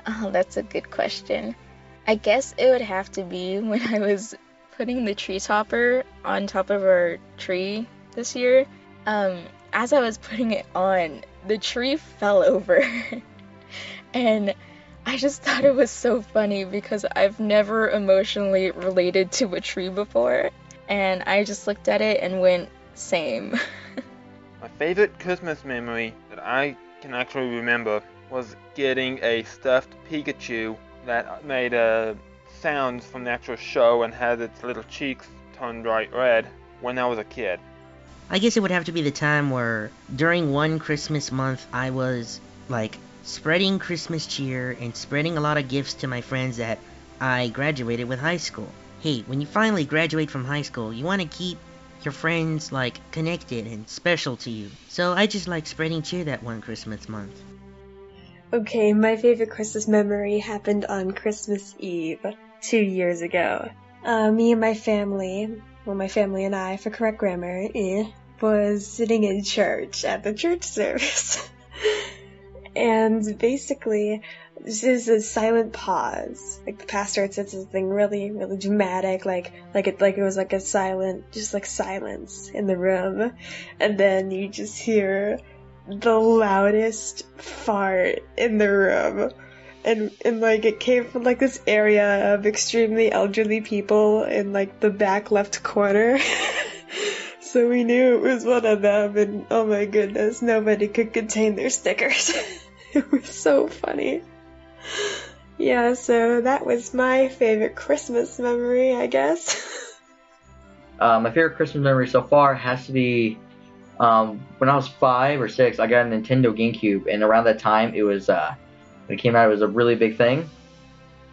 Oh, that's a good question. I guess it would have to be when I was putting the tree topper on top of our tree this year. Um, as I was putting it on, the tree fell over. And I just thought it was so funny because I've never emotionally related to a tree before. And I just looked at it and went, same. My favorite Christmas memory that I can actually remember was getting a stuffed Pikachu that made sounds from the actual show and had its little cheeks turned bright red when I was a kid. I guess it would have to be the time where during one Christmas month I was like spreading Christmas cheer and spreading a lot of gifts to my friends that I graduated with high school. Hey, when you finally graduate from high school, you want to keep your friends like connected and special to you. So I just like spreading cheer that one Christmas month. Okay, my favorite Christmas memory happened on Christmas Eve 2 years ago. Me and my family, well, my family and I, for correct grammar, was sitting in church at the church service. And basically, this is a silent pause. Like the pastor had said something really, really dramatic, like it was like a silent, just like silence in the room, and then you just hear the loudest fart in the room, and like it came from like this area of extremely elderly people in like the back left corner. So we knew it was one of them, and oh my goodness, nobody could contain their stickers. It was so funny. Yeah, so that was my favorite Christmas memory, I guess. My favorite Christmas memory so far has to be when I was 5 or 6. I got a Nintendo GameCube, and around that time, it was when it came out, it was a really big thing.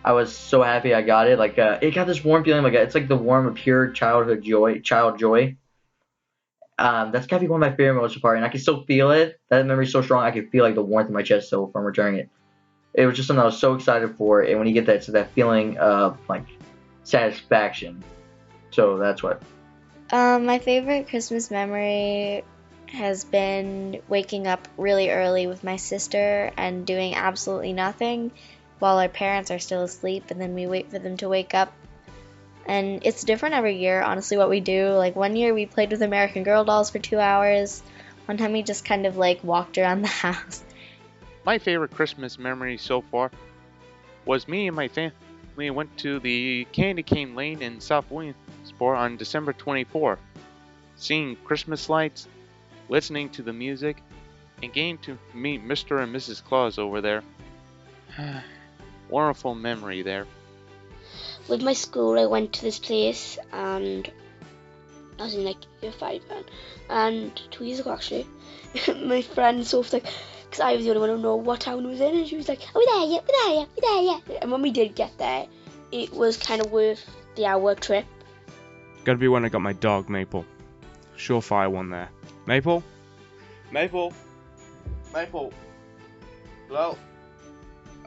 I was so happy I got it. Like it got this warm feeling, like it's like the warm, pure childhood joy, child joy. That's gotta be one of my favorite moments so far, and I can still feel it. That memory's so strong, I can feel like the warmth in my chest still from returning it. It was just something I was so excited for, and when you get that feeling of like satisfaction. So that's what. My favorite Christmas memory has been waking up really early with my sister and doing absolutely nothing while our parents are still asleep, and then we wait for them to wake up. And it's different every year, honestly, what we do. Like one year we played with American Girl dolls for 2 hours. One time we just kind of like walked around the house. My favorite Christmas memory so far was me and my family went to the Candy Cane Lane in South Williamsport on December 24th. Seeing Christmas lights, listening to the music, and getting to meet Mr. and Mrs. Claus over there. Wonderful memory there. With my school, I went to this place, and I was in like year 5 then, and 2 years ago actually, my friend Sophie, like, because I was the only one who know what town it was in, and she was like, "Are we there yet? We're there yet? We're there yet?" And when we did get there, it was kind of worth the hour trip. Gotta be when I got my dog, Maple. Surefire one there. Maple? Maple? Maple? Hello?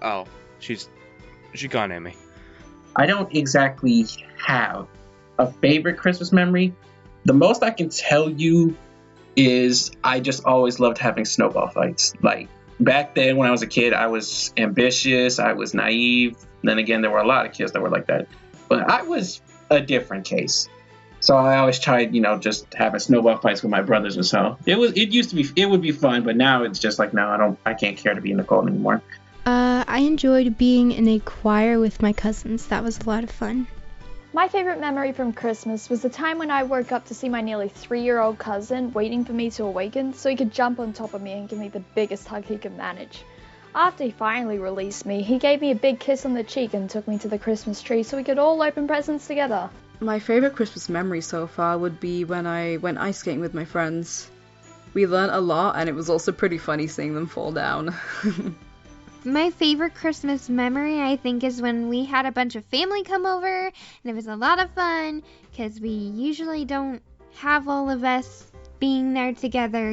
Oh, she can't hear me. I don't exactly have a favorite Christmas memory. The most I can tell you is I just always loved having snowball fights. Like back then when I was a kid, I was ambitious, I was naive. Then again, there were a lot of kids that were like that. But I was a different case. So I always tried, just having snowball fights with my brothers and so. It would be fun, but now it's just like, no, I can't care to be in the cold anymore. I enjoyed being in a choir with my cousins. That was a lot of fun. My favorite memory from Christmas was the time when I woke up to see my nearly 3-year-old cousin waiting for me to awaken so he could jump on top of me and give me the biggest hug he could manage. After he finally released me, he gave me a big kiss on the cheek and took me to the Christmas tree so we could all open presents together. My favorite Christmas memory so far would be when I went ice skating with my friends. We learned a lot, and it was also pretty funny seeing them fall down. My favorite Christmas memory, I think, is when we had a bunch of family come over, and it was a lot of fun, because we usually don't have all of us being there together,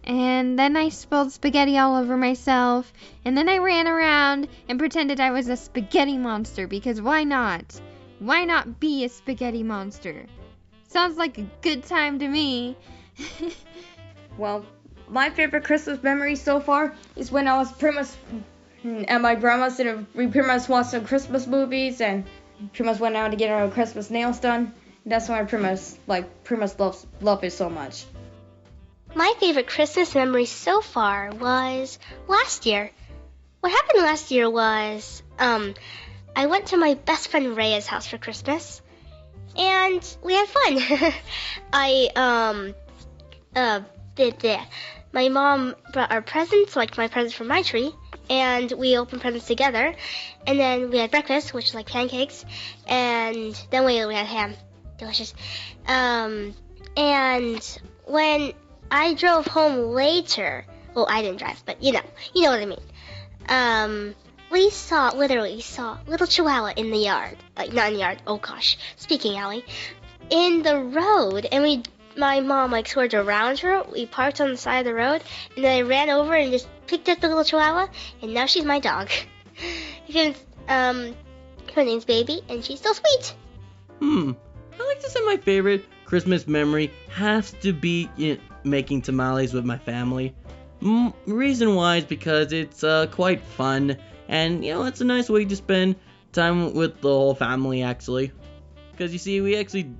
And then I spilled spaghetti all over myself, and then I ran around and pretended I was a spaghetti monster, because why not? Why not be a spaghetti monster? Sounds like a good time to me. Well, my favorite Christmas memory so far is when I was pretty much At my grandma's, we pretty much watched some Christmas movies and pretty much went out to get our Christmas nails done. That's why I pretty much love it so much. My favorite Christmas memory so far was last year. What happened last year was, I went to my best friend Rhea's house for Christmas, and we had fun. My mom brought our presents, like my presents from my tree, and we opened presents together, and then we had breakfast, which was like pancakes, and then we had ham. Delicious. And when I drove home later, well, I didn't drive, but you know what I mean. We saw little Chihuahua in the yard. Like, not in the yard, oh gosh, speaking alley. In the road, and my mom swerved around her. We parked on the side of the road, and then I ran over and just picked up the little Chihuahua, and now she's my dog. Her name's Baby, and she's so sweet. I like to say my favorite Christmas memory has to be making tamales with my family. Reason why is because it's quite fun, and it's a nice way to spend time with the whole family actually. Because you see, we actually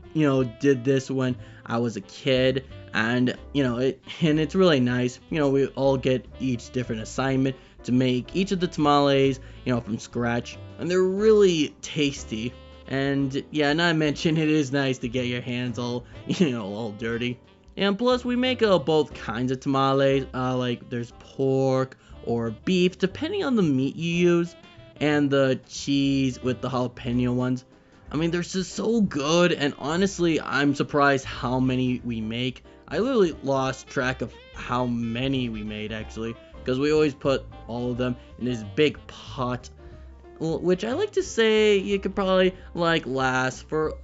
did this when I was a kid, and it's really nice. We all get each different assignment to make each of the tamales from scratch, and they're really tasty. And yeah, not to mention, it is nice to get your hands all all dirty. And plus, we make both kinds of tamales, like there's pork or beef, depending on the meat you use, and the cheese with the jalapeno ones. I mean, they're just so good, and honestly, I'm surprised how many we make. I literally lost track of how many we made, actually, because we always put all of them in this big pot, which I like to say you could probably last for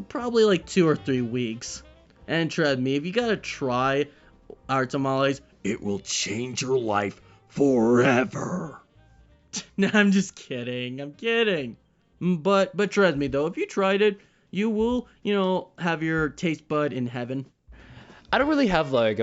probably 2 or 3 weeks. And trust me, if you gotta try our tamales, it will change your life forever. No, I'm just kidding. I'm kidding. But trust me though, if you tried it, you will have your taste bud in heaven. I don't really have a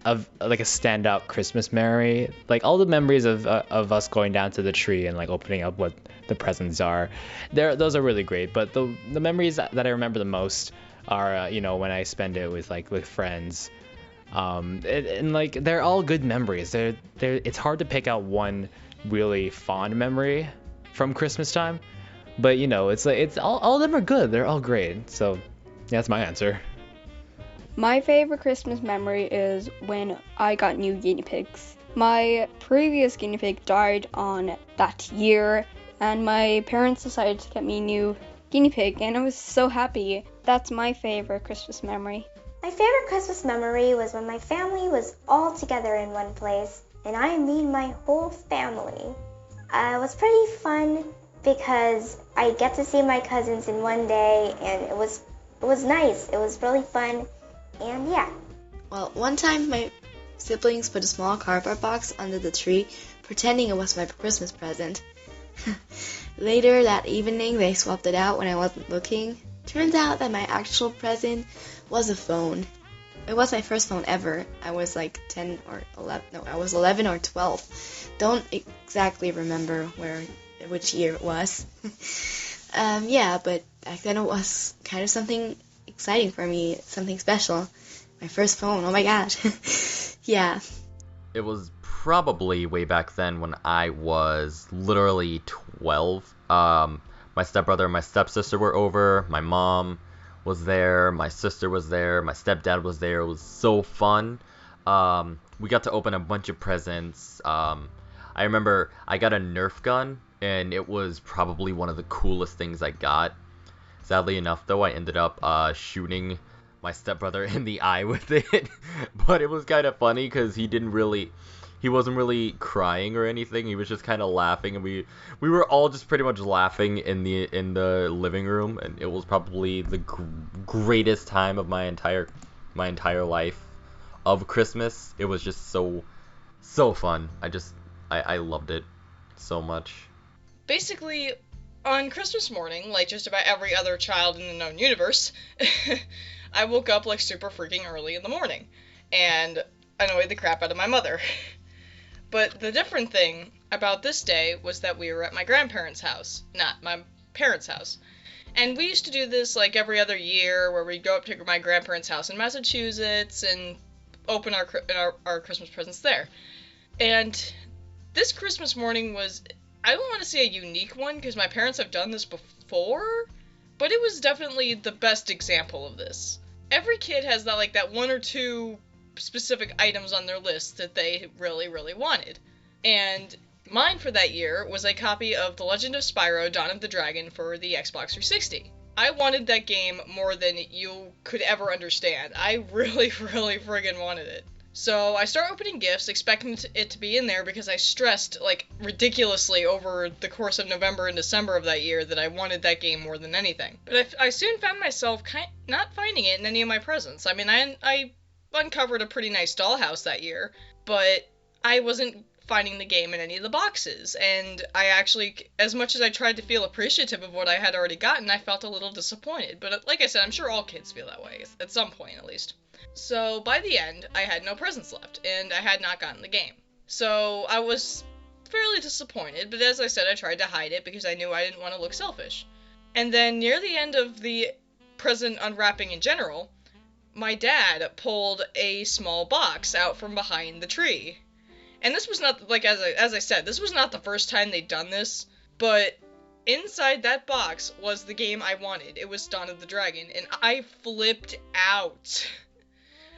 standout Christmas memory. All the memories of us going down to the tree and opening up what the presents are, those are really great. But the memories that I remember the most are when I spend it with friends. And they're all good memories. It's hard to pick out one really fond memory from Christmas time, but it's all of them are good. They're all great. So yeah, that's my answer. My favorite Christmas memory is when I got new guinea pigs. My previous guinea pig died on that year, and my parents decided to get me a new guinea pig, and I was so happy. That's my favorite Christmas memory. My favorite Christmas memory was when my family was all together in one place, and I mean my whole family. It was pretty fun because I get to see my cousins in one day, and it was nice. It was really fun. And yeah. Well, one time my siblings put a small cardboard box under the tree, pretending it was my Christmas present. Later that evening, they swapped it out when I wasn't looking. Turns out that my actual present was a phone. It was my first phone ever. I was 10 or 11. No, I was 11 or 12. Don't exactly remember which year it was. Yeah, but back then it was kind of something exciting for me, something special. My first phone, oh my god. Yeah. It was probably way back then when I was literally 12. My stepbrother and my stepsister were over, my mom was there, my sister was there, my stepdad was there. It was so fun. We got to open a bunch of presents. I remember I got a Nerf gun, and it was probably one of the coolest things I got. Sadly enough, though, I ended up shooting my stepbrother in the eye with it. But it was kind of funny because he wasn't really crying or anything. He was just kind of laughing, and we were all just pretty much laughing in the living room, and it was probably the greatest time of my entire life of Christmas. It was just so fun. I loved it so much. Basically, on Christmas morning, like just about every other child in the known universe, I woke up super freaking early in the morning and annoyed the crap out of my mother. But the different thing about this day was that we were at my grandparents' house, not my parents' house. And we used to do this like every other year, where we'd go up to my grandparents' house in Massachusetts and open our Christmas presents there. And this Christmas morning was, I don't want to say a unique one, because my parents have done this before, but it was definitely the best example of this. Every kid has that one or two specific items on their list that they really, really wanted. And mine for that year was a copy of The Legend of Spyro Dawn of the Dragon for the Xbox 360. I wanted that game more than you could ever understand. I really, really friggin' wanted it. So I start opening gifts, expecting it to be in there, because I stressed, ridiculously over the course of November and December of that year that I wanted that game more than anything. But I soon found myself not finding it in any of my presents. I mean, I uncovered a pretty nice dollhouse that year, but I wasn't finding the game in any of the boxes, and I actually, as much as I tried to feel appreciative of what I had already gotten, I felt a little disappointed. But like I said, I'm sure all kids feel that way, at some point at least. So by the end, I had no presents left, and I had not gotten the game. So I was fairly disappointed, but as I said, I tried to hide it because I knew I didn't want to look selfish. And then near the end of the present unwrapping in general, my dad pulled a small box out from behind the tree. And this was not, as I said, this was not the first time they'd done this, but inside that box was the game I wanted. It was Dawn of the Dragon, and I flipped out.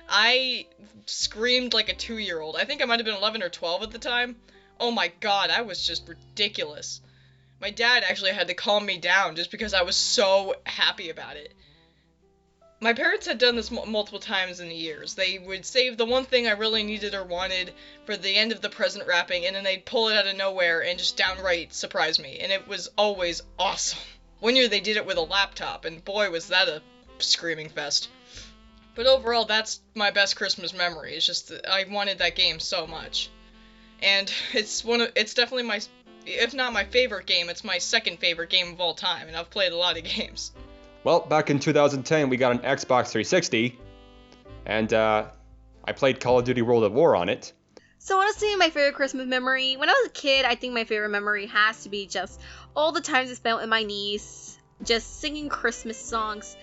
I screamed like a 2-year-old. I think I might have been 11 or 12 at the time. Oh my god, I was just ridiculous. My dad actually had to calm me down just because I was so happy about it. My parents had done this multiple times in the years. They would save the one thing I really needed or wanted for the end of the present wrapping, and then they'd pull it out of nowhere and just downright surprise me, and it was always awesome. One year they did it with a laptop, and boy was that a screaming fest. But overall, that's my best Christmas memory. It's just that I wanted that game so much. And it's definitely my, if not my favorite game, it's my second favorite game of all time, and I've played a lot of games. Well, back in 2010, we got an Xbox 360, and I played Call of Duty World at War on it. So honestly, my favorite Christmas memory, when I was a kid, I think my favorite memory has to be just all the times I spent with my niece, just singing Christmas songs,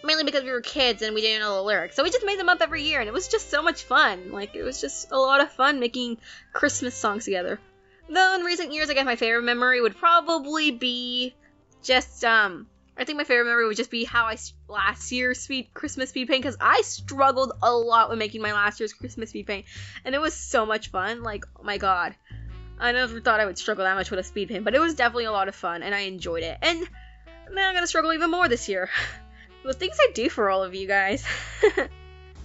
mainly because we were kids and we didn't know the lyrics. So we just made them up every year, and it was just so much fun. It was just a lot of fun making Christmas songs together. Though in recent years, I guess my favorite memory would probably be just, I think my favorite memory would just be how last year's Christmas speed paint, because I struggled a lot with making my last year's Christmas speed paint, and it was so much fun. Oh my god. I never thought I would struggle that much with a speed paint, but it was definitely a lot of fun, and I enjoyed it. And now I'm gonna struggle even more this year. The things I do for all of you guys.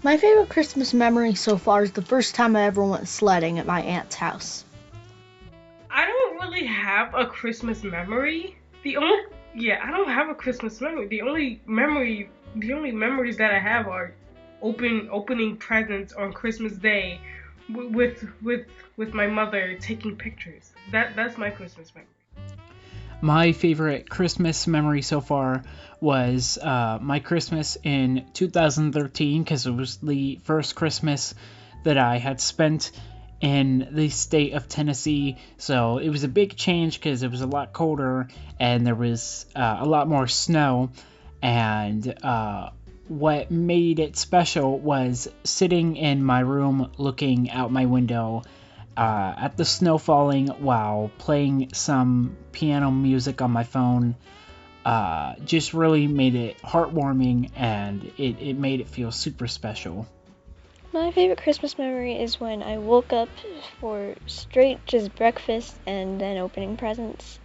My favorite Christmas memory so far is the first time I ever went sledding at my aunt's house. I don't really have a Christmas memory. I don't have a Christmas memory. The only memories that I have are opening presents on Christmas Day with my mother taking pictures. That's my Christmas memory. My favorite Christmas memory so far was my Christmas in 2013, because it was the first Christmas that I had spent in the state of Tennessee. So it was a big change because it was a lot colder and there was a lot more snow. And what made it special was sitting in my room looking out my window at the snow falling while playing some piano music on my phone. Just really made it heartwarming, and it made it feel super special. My favorite Christmas memory is when I woke up for straight just breakfast and then opening presents.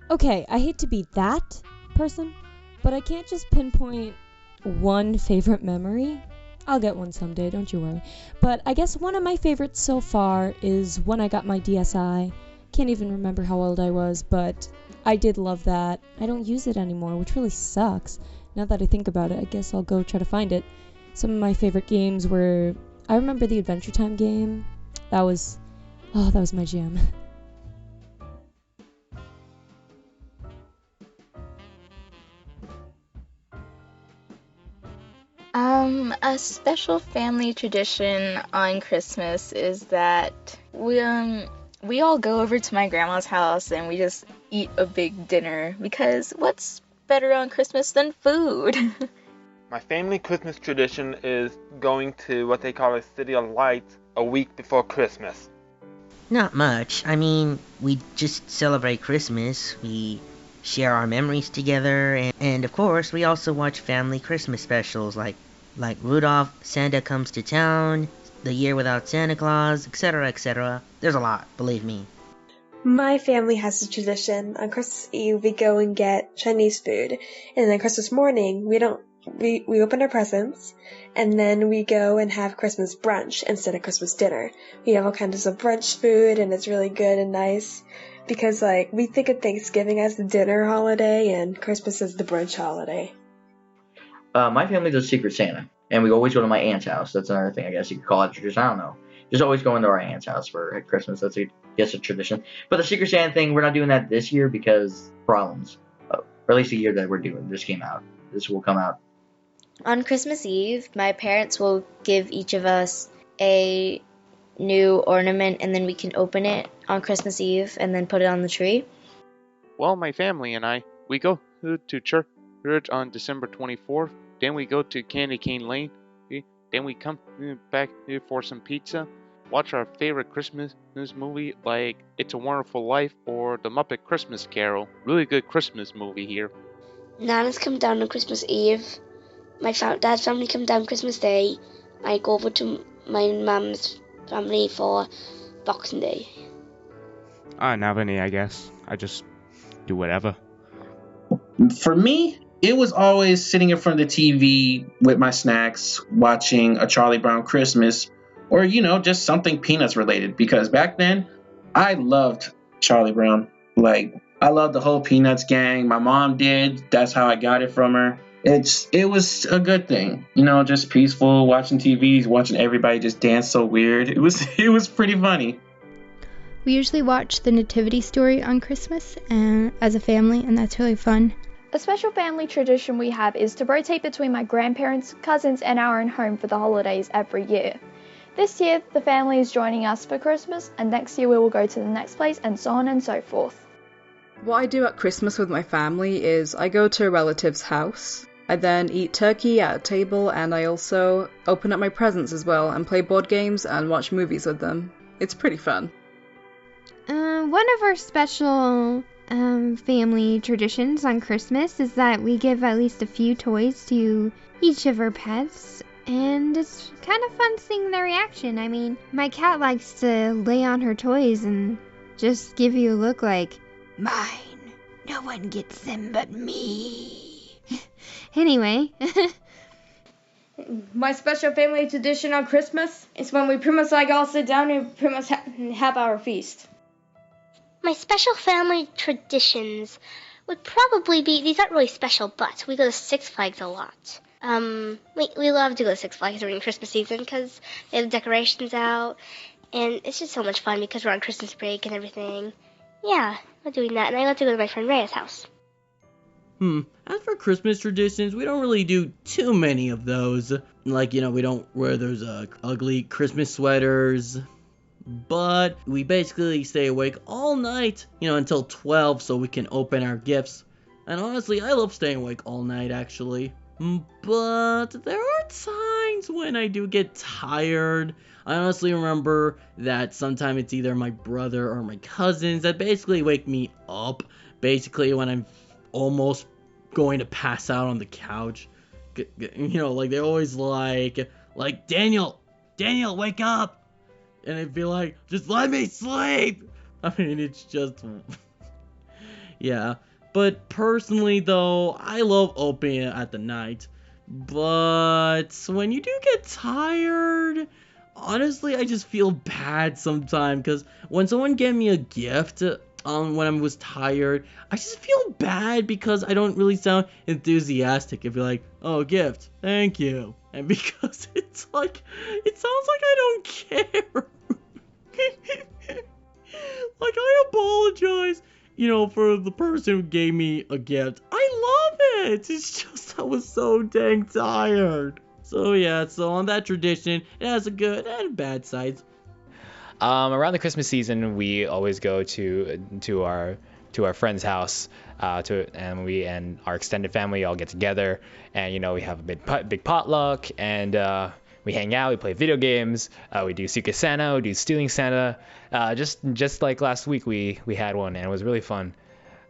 Okay, I hate to be that person, but I can't just pinpoint one favorite memory. I'll get one someday, don't you worry. But I guess one of my favorites so far is when I got my DSi. Can't even remember how old I was, but I did love that. I don't use it anymore, which really sucks. Now that I think about it, I guess I'll go try to find it. Some of my favorite games were, I remember the Adventure Time game. That was my jam. A special family tradition on Christmas is that we all go over to my grandma's house and we just eat a big dinner, because what's better on Christmas than food? My family Christmas tradition is going to what they call a City of Lights a week before Christmas. Not much. I mean, we just celebrate Christmas. We share our memories together, and of course, we also watch family Christmas specials like Rudolph, Santa Comes to Town, The Year Without Santa Claus, etc., etc. There's a lot, believe me. My family has a tradition. On Christmas Eve, we go and get Chinese food, and then Christmas morning, we open our presents, and then we go and have Christmas brunch instead of Christmas dinner. We have all kinds of brunch food, and it's really good and nice, because we think of Thanksgiving as the dinner holiday, and Christmas is the brunch holiday. My family does Secret Santa, and we always go to my aunt's house. That's another thing, I guess you could call it a tradition. I don't know. Just always going to our aunt's house for Christmas. That's, I guess, a tradition. But the Secret Santa thing, we're not doing that this year because problems. Or at least the year that we're doing. This came out. This will come out. On Christmas Eve, my parents will give each of us a new ornament, and then we can open it on Christmas Eve and then put it on the tree. Well, my family and I, we go to church on December 24th. Then we go to Candy Cane Lane. Then we come back for some pizza. Watch our favorite Christmas movie like It's a Wonderful Life or The Muppet Christmas Carol. Really good Christmas movie here. Nana's come down on Christmas Eve. My dad's family come down Christmas Day. I go over to my mum's family for Boxing Day. Not any, I guess. I just do whatever. For me, it was always sitting in front of the TV with my snacks, watching a Charlie Brown Christmas, or, just something Peanuts related. Because back then, I loved Charlie Brown. I loved the whole Peanuts gang. My mom did. That's how I got it from her. It was a good thing, just peaceful, watching TV, watching everybody just dance so weird. It was pretty funny. We usually watch the Nativity Story on Christmas as a family, and that's really fun. A special family tradition we have is to rotate between my grandparents, cousins, and our own home for the holidays every year. This year, the family is joining us for Christmas, and next year we will go to the next place, and so on and so forth. What I do at Christmas with my family is I go to a relative's house. I then eat turkey at a table, and I also open up my presents as well and play board games and watch movies with them. It's pretty fun. One of our special family traditions on Christmas is that we give at least a few toys to each of our pets, and it's kind of fun seeing their reaction. I mean, my cat likes to lay on her toys and just give you a look like, mine, no one gets them but me. Anyway. My special family tradition on Christmas is when we pretty much all sit down and pretty much have our feast. My special family traditions would probably be, these aren't really special, but we go to Six Flags a lot. We love to go to Six Flags during Christmas season because they have the decorations out, and it's just so much fun because we're on Christmas break and everything. Yeah, we're doing that, and I love to go to my friend Rhea's house. As for Christmas traditions, we don't really do too many of those. We don't wear those ugly Christmas sweaters. But we basically stay awake all night, until 12 so we can open our gifts. And honestly, I love staying awake all night, actually. But there are times when I do get tired. I honestly remember that sometimes it's either my brother or my cousins that basically wake me up. Basically when I'm almost going to pass out on the couch. They always Daniel, wake up! And I'd be like, just let me sleep! I mean, it's just... yeah. But personally, though, I love opening it at the night. But when you do get tired, honestly, I just feel bad sometimes. Because when someone gave me a gift when I was tired, I just feel bad because I don't really sound enthusiastic. I'd be like, oh, gift, thank you. And because it sounds like I don't care. I apologize, for the person who gave me a gift. I love it. It's just I was so dang tired. So yeah, so on that tradition, it has a good and bad sides. Around the Christmas season, we always go to our friend's house, and we and our extended family all get together, and we have a big potluck, and we hang out, we play video games, we do Secret Santa, we do Stealing Santa, just like last week we had one, and it was really fun.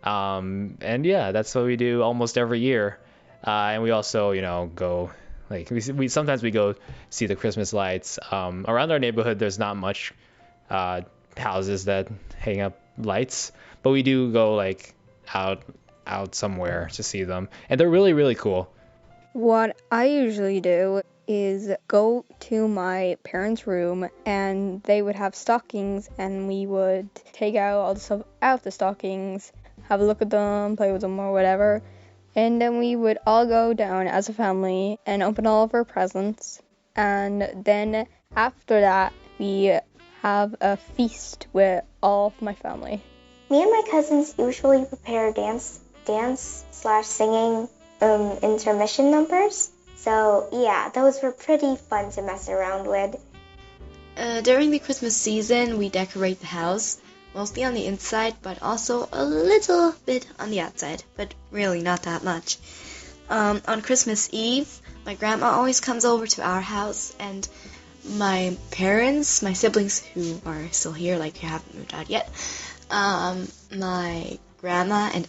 And yeah, that's what we do almost every year, and we also go. Like we sometimes we go see the Christmas lights. Around our neighborhood, there's not much houses that hang up lights, but we do go like out somewhere to see them, and they're really, really cool. What I usually do is go to my parents' room, and they would have stockings, and we would take out all the stuff out of the stockings, have a look at them, play with them or whatever, and then we would all go down as a family and open all of our presents, and then after that we have a feast with all of my family. Me and my cousins usually prepare dance/singing intermission numbers. So yeah, those were pretty fun to mess around with. During the Christmas season, we decorate the house, mostly on the inside, but also a little bit on the outside, but really not that much. On Christmas Eve, my grandma always comes over to our house, and my parents, my siblings who are still here, like who haven't moved out yet, my grandma and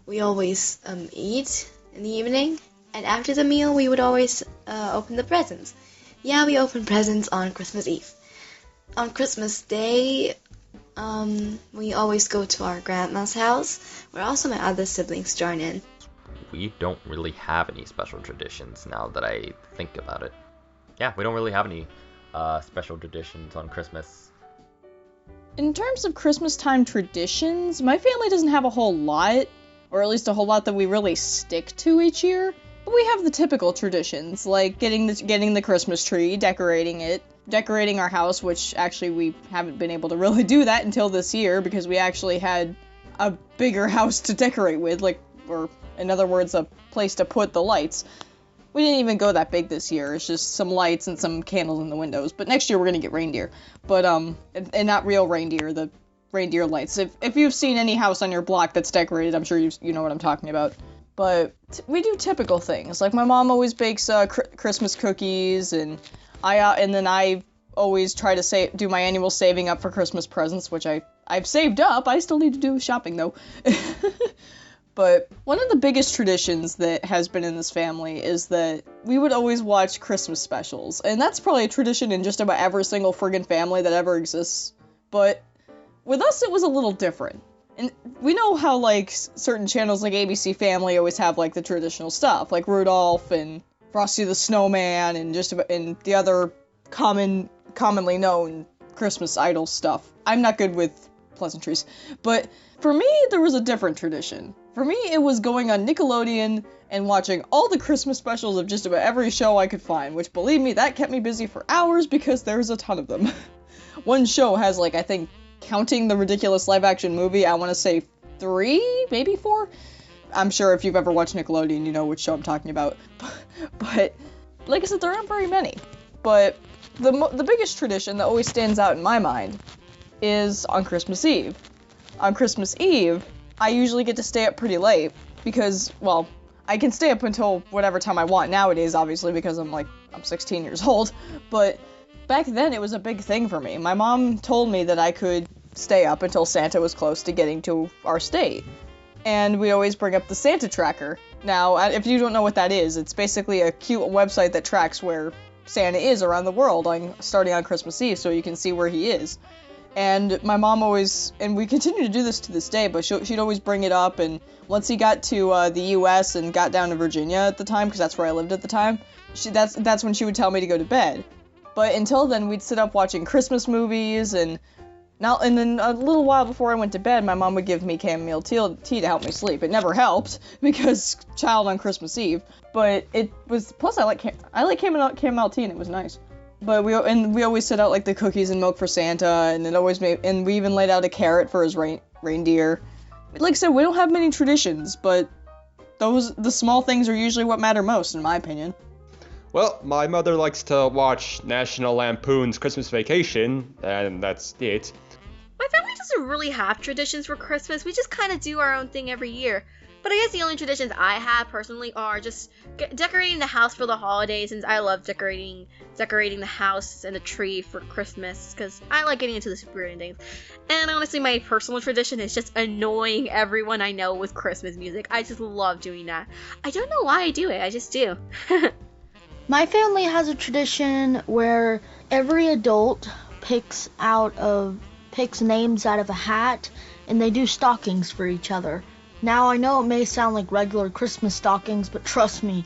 we always eat in the evening, and after the meal we would always open the presents. Yeah, we open presents on Christmas Eve. On Christmas Day, we always go to our grandma's house, where also my other siblings join in. We don't really have any special traditions now that I think about it. Yeah, we don't really have any special traditions on Christmas. In terms of Christmas time traditions, my family doesn't have a whole lot, or at least a whole lot that we really stick to each year. But we have the typical traditions, like getting the Christmas tree, decorating our house, which actually we haven't been able to really do that until this year because we actually had a bigger house to decorate with, or in other words, a place to put the lights. We didn't even go that big this year. It's just some lights and some candles in the windows. But next year we're gonna get reindeer. But and not real reindeer, the reindeer lights. If you've seen any house on your block that's decorated, I'm sure you know what I'm talking about. But we do typical things. Like my mom always bakes Christmas cookies, and I always try to do my annual saving up for Christmas presents, which I've saved up. I still need to do shopping though. But one of the biggest traditions that has been in this family is that we would always watch Christmas specials. And that's probably a tradition in just about every single friggin' family that ever exists. But with us, it was a little different. And we know how, certain channels like ABC Family always have, the traditional stuff, like Rudolph and Frosty the Snowman and and the other commonly known Christmas Idol stuff. I'm not good with pleasantries. But for me, there was a different tradition. For me, it was going on Nickelodeon and watching all the Christmas specials of just about every show I could find, which, believe me, that kept me busy for hours because there's a ton of them. One show has, I think, counting the ridiculous live-action movie, I want to say 3, maybe 4? I'm sure if you've ever watched Nickelodeon, you know which show I'm talking about. But, like I said, there aren't very many. But the biggest tradition that always stands out in my mind is on Christmas Eve. On Christmas Eve, I usually get to stay up pretty late because, well, I can stay up until whatever time I want nowadays, obviously, because I'm 16 years old, but back then it was a big thing for me. My mom told me that I could stay up until Santa was close to getting to our state, and we always bring up the Santa Tracker. Now, if you don't know what that is, it's basically a cute website that tracks where Santa is around the world, starting on Christmas Eve, so you can see where he is. And my mom always, and we continue to do this to this day, but she'd always bring it up, and once he got to the U.S. and got down to Virginia at the time, because that's where I lived at the time, that's when she would tell me to go to bed. But until then, we'd sit up watching Christmas movies, and then a little while before I went to bed, my mom would give me chamomile tea to help me sleep. It never helped, because child on Christmas Eve, but it was, plus I like chamomile tea, and it was nice. But we always set out the cookies and milk for Santa, and and we even laid out a carrot for his reindeer. Like I said, we don't have many traditions, but the small things are usually what matter most, in my opinion. Well, my mother likes to watch National Lampoon's Christmas Vacation, and that's it. My family doesn't really have traditions for Christmas. We just kind of do our own thing every year. But I guess the only traditions I have personally are just decorating the house for the holidays, since I love decorating the house and the tree for Christmas, because I like getting into the spirit and things. And honestly, my personal tradition is just annoying everyone I know with Christmas music. I just love doing that. I don't know why I do it, I just do. My family has a tradition where every adult picks names out of a hat, and they do stockings for each other. Now, I know it may sound like regular Christmas stockings, but trust me,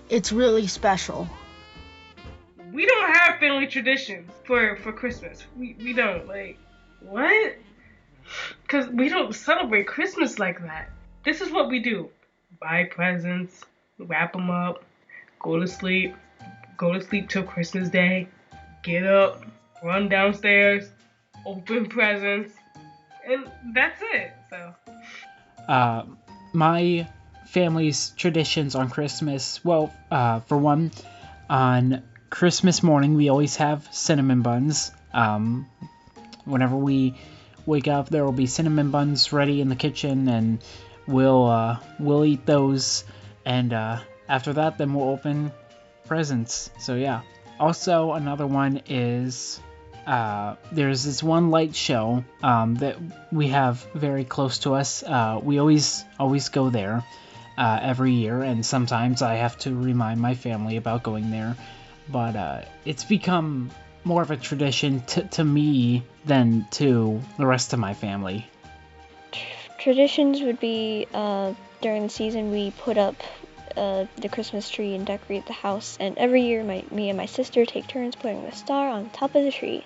it's really special. We don't have family traditions for Christmas. We don't. Like, what? Because we don't celebrate Christmas like that. This is what we do. Buy presents, wrap them up, go to sleep till Christmas Day, get up, run downstairs, open presents, and that's it. So. My family's traditions on Christmas, well, for one, on Christmas morning we always have cinnamon buns. Whenever we wake up, there will be cinnamon buns ready in the kitchen, and we'll eat those, and after that, then we'll open presents. So yeah. Also, another one is there's this one light show that we have very close to us. We always go there every year, and sometimes I have to remind my family about going there. But it's become more of a tradition to me than to the rest of my family. Traditions would be during the season we put up the Christmas tree and decorate the house, and every year me and my sister take turns putting the star on top of the tree.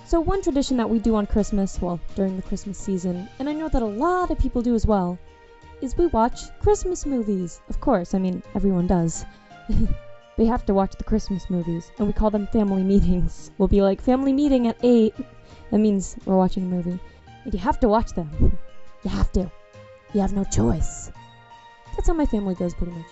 So one tradition that we do on Christmas, well, during the Christmas season, and I know that a lot of people do as well, is we watch Christmas movies. Of course, I mean, everyone does. We have to watch the Christmas movies, and we call them family meetings. We'll be like, family meeting at 8. That means we're watching a movie. And you have to watch them. You have to. You have no choice. That's how my family does, pretty much.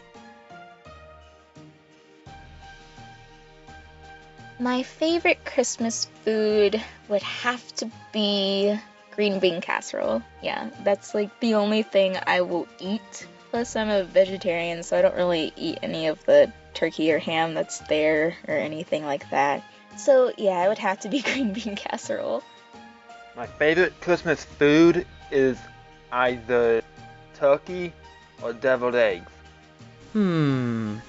My favorite Christmas food would have to be green bean casserole. Yeah, that's like the only thing I will eat. Plus, I'm a vegetarian, so I don't really eat any of the turkey or ham that's there or anything like that. So yeah, it would have to be green bean casserole. My favorite Christmas food is either turkey or deviled eggs.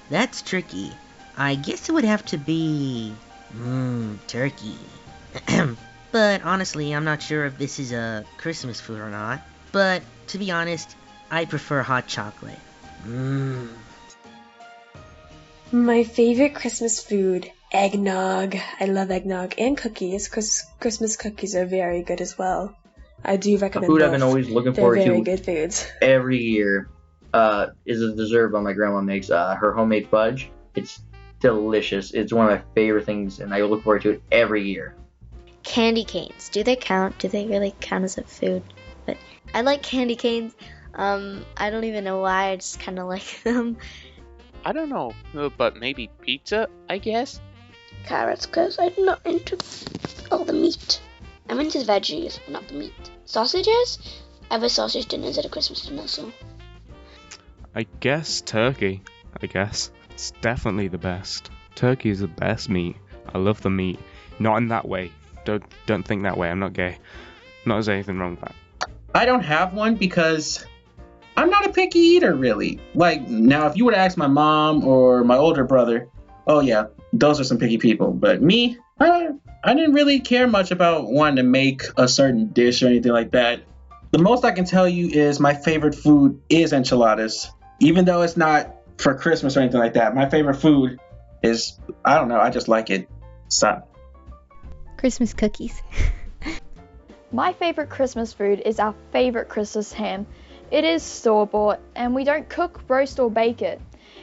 That's tricky. I guess it would have to be turkey. But honestly, I'm not sure if this is a Christmas food or not. But to be honest, I prefer hot chocolate. My favorite Christmas food, eggnog. I love eggnog and cookies. Christmas cookies are very good as well. I do recommend food both. I've been always looking They're forward very to good foods. every year is a dessert that my grandma makes. Her homemade fudge. It's delicious. It's one of my favorite things, and I look forward to it every year. Candy canes. Do they count? Do they really count as a food? But I like candy canes. I don't even know why. I just kind of like them. I don't know, but maybe pizza, I guess? Carrots, because I'm not into all the meat. I'm into the veggies, but not the meat. Sausages? I have a sausage dinner at a Christmas dinner, so. I guess turkey. It's definitely the best. Turkey is the best meat. I love the meat. Not in that way. Don't think that way. I'm not gay. Not there's anything wrong with that. I don't have one because I'm not a picky eater, really. Like, now, if you were to ask my mom or my older brother, oh yeah, those are some picky people. But me, I didn't really care much about wanting to make a certain dish or anything like that. The most I can tell you is my favorite food is enchiladas. Even though it's not for Christmas or anything like that, my favorite food is, I don't know, I just like it. So. Christmas cookies. My favorite Christmas food is our favorite Christmas ham. It is store-bought, and we don't cook, roast, or bake it.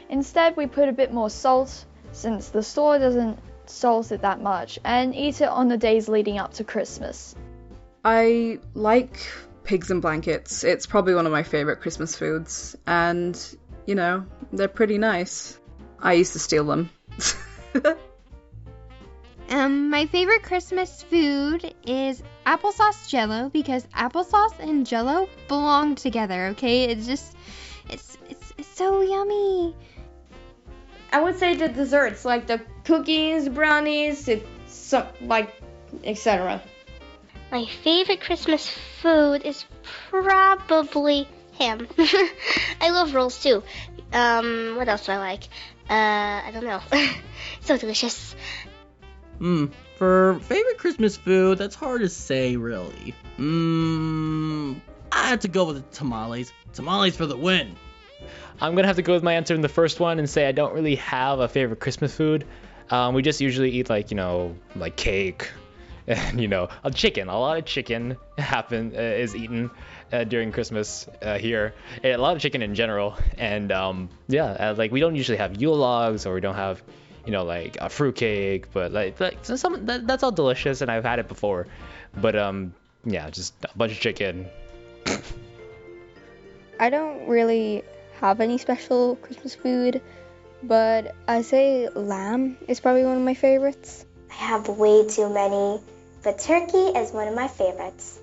Instead, we put a bit more salt, since the store doesn't salt it that much, and eat it on the days leading up to Christmas. I like pigs in blankets. It's probably one of my favorite Christmas foods, and, you know, they're pretty nice. I used to steal them. My favorite Christmas food is applesauce jello because applesauce and jello belong together, okay? It's so yummy. I would say the desserts, like the cookies, brownies, etc. My favorite Christmas food is probably ham. I love rolls too. What else do I like? I don't know. So delicious. For favorite Christmas food, that's hard to say, really. I had to go with the tamales. Tamales for the win. I'm gonna have to go with my answer in the first one and say I don't really have a favorite Christmas food. We just usually eat like cake, and a chicken. A lot of chicken is eaten during Christmas here. A lot of chicken in general, and we don't usually have Yule logs, or we don't have like a fruit cake, but that's all delicious, and I've had it before. But just a bunch of chicken. I don't really have any special Christmas food, but I say lamb is probably one of my favorites. I have way too many, but turkey is one of my favorites.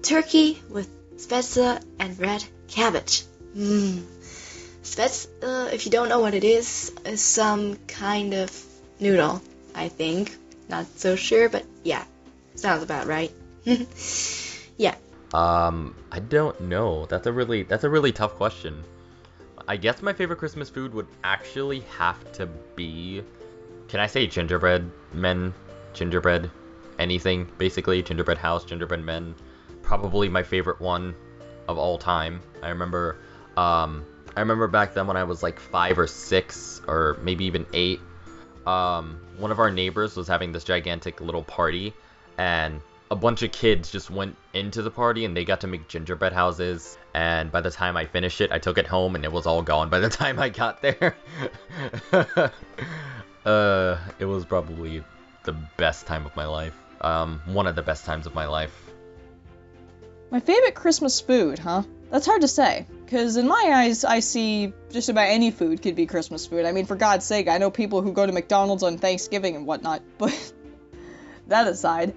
Turkey with spezza and red cabbage. Spezza, if you don't know what it is some kind of noodle, I think. Not so sure, but yeah, sounds about right. Yeah. I don't know. That's a really tough question. I guess my favorite Christmas food would actually have to be, can I say gingerbread men? Gingerbread anything, basically. Gingerbread house, gingerbread men. Probably my favorite one of all time. I remember back then when I was like 5 or 6 or maybe even 8, one of our neighbors was having this gigantic little party, and a bunch of kids just went into the party and they got to make gingerbread houses, and by the time I finished it, I took it home and it was all gone by the time I got there. It was probably the best time of my life. One of the best times of my life. My favorite Christmas food, huh? That's hard to say, because in my eyes, I see just about any food could be Christmas food. I mean, for God's sake, I know people who go to McDonald's on Thanksgiving and whatnot, but that aside,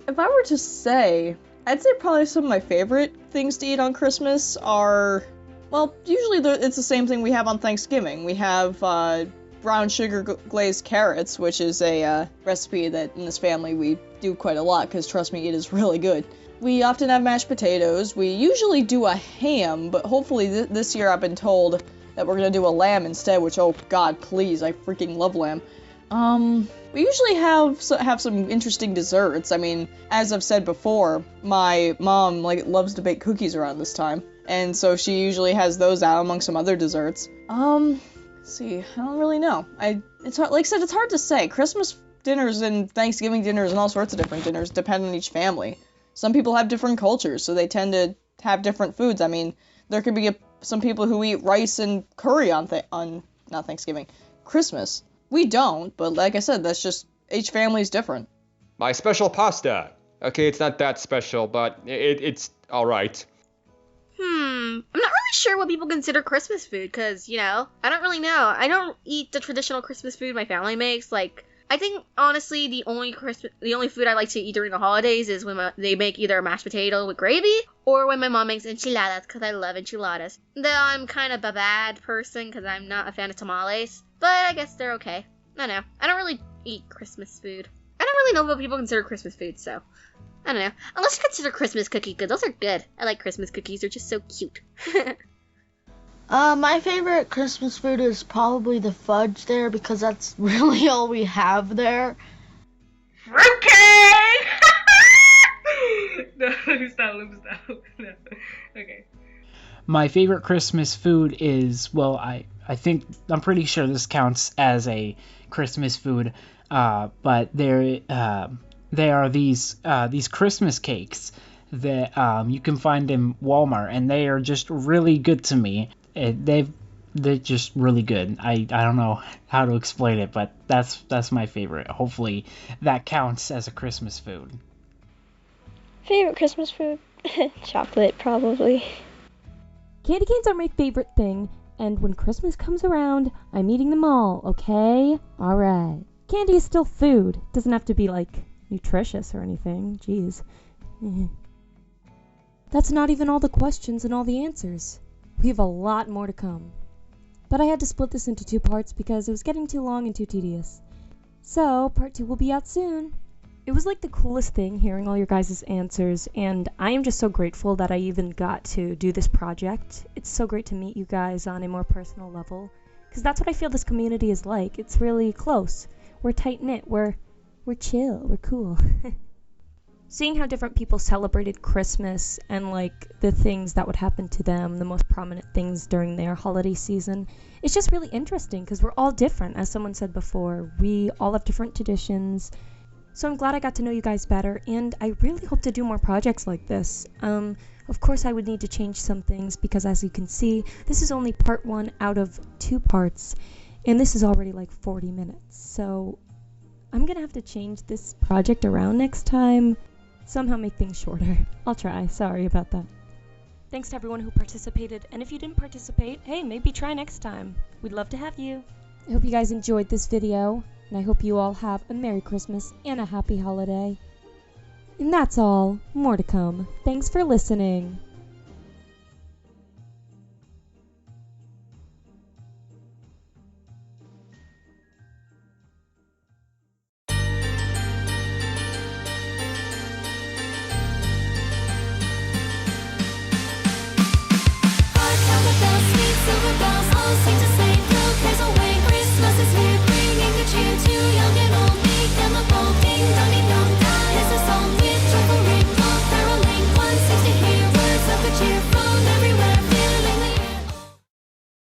if I were to say, I'd say probably some of my favorite things to eat on Christmas are, well, usually it's the same thing we have on Thanksgiving. We have brown sugar glazed carrots, which is a recipe that in this family we do quite a lot, because trust me, it is really good. We often have mashed potatoes. We usually do a ham, but hopefully this year I've been told that we're going to do a lamb instead, which, oh god, please, I freaking love lamb. We usually have some interesting desserts. I mean, as I've said before, my mom loves to bake cookies around this time, and so she usually has those out among some other desserts. Let's see, I don't really know. It's hard, like I said, it's hard to say. Christmas dinners and Thanksgiving dinners and all sorts of different dinners depend on each family. Some people have different cultures, so they tend to have different foods. I mean, there could be some people who eat rice and curry on not Thanksgiving, Christmas. We don't, but like I said, that's just, each family's different. My special pasta. Okay, it's not that special, but it's alright. I'm not really sure what people consider Christmas food, because, I don't really know. I don't eat the traditional Christmas food my family makes. I think, honestly, the only food I like to eat during the holidays is when they make either a mashed potato with gravy, or when my mom makes enchiladas, because I love enchiladas. Though I'm kind of a bad person, because I'm not a fan of tamales. But I guess they're okay. I don't know. I don't really eat Christmas food. I don't really know what people consider Christmas food, so I don't know. Unless you consider Christmas cookies good. Those are good. I like Christmas cookies. They're just so cute. My favorite Christmas food is probably the fudge there, because that's really all we have there. Fruitcake! No, let me stop. No. Okay. My favorite Christmas food is, well, I'm pretty sure this counts as a Christmas food, but they are these Christmas cakes that you can find in Walmart, and they are just really good to me. They're just really good. I don't know how to explain it, but that's my favorite. Hopefully that counts as a Christmas food. Favorite Christmas food? Chocolate, probably. Candy canes are my favorite thing, And when Christmas comes around, I'm eating them all, okay? Alright. Candy is still food. Doesn't have to be, like, nutritious or anything. Jeez. That's not even all the questions and all the answers. We have a lot more to come. But I had to split this into 2 parts because it was getting too long and too tedious. So, part 2 will be out soon. It was like the coolest thing hearing all your guys' answers, and I am just so grateful that I even got to do this project. It's so great to meet you guys on a more personal level, because that's what I feel this community is like. It's really close. We're tight-knit. We're chill. We're cool. Seeing how different people celebrated Christmas and like the things that would happen to them, the most prominent things during their holiday season, it's just really interesting because we're all different. As someone said before, we all have different traditions. So I'm glad I got to know you guys better, and I really hope to do more projects like this. Of course I would need to change some things because, as you can see, this is only part 1 out of 2 parts, and this is already like 40 minutes. So I'm gonna have to change this project around next time. Somehow make things shorter. I'll try. Sorry about that. Thanks to everyone who participated, and if you didn't participate, hey, maybe try next time. We'd love to have you. I hope you guys enjoyed this video, and I hope you all have a Merry Christmas and a Happy Holiday. And that's all. More to come. Thanks for listening. Silver bells, all sing to sleigh, blue cares away.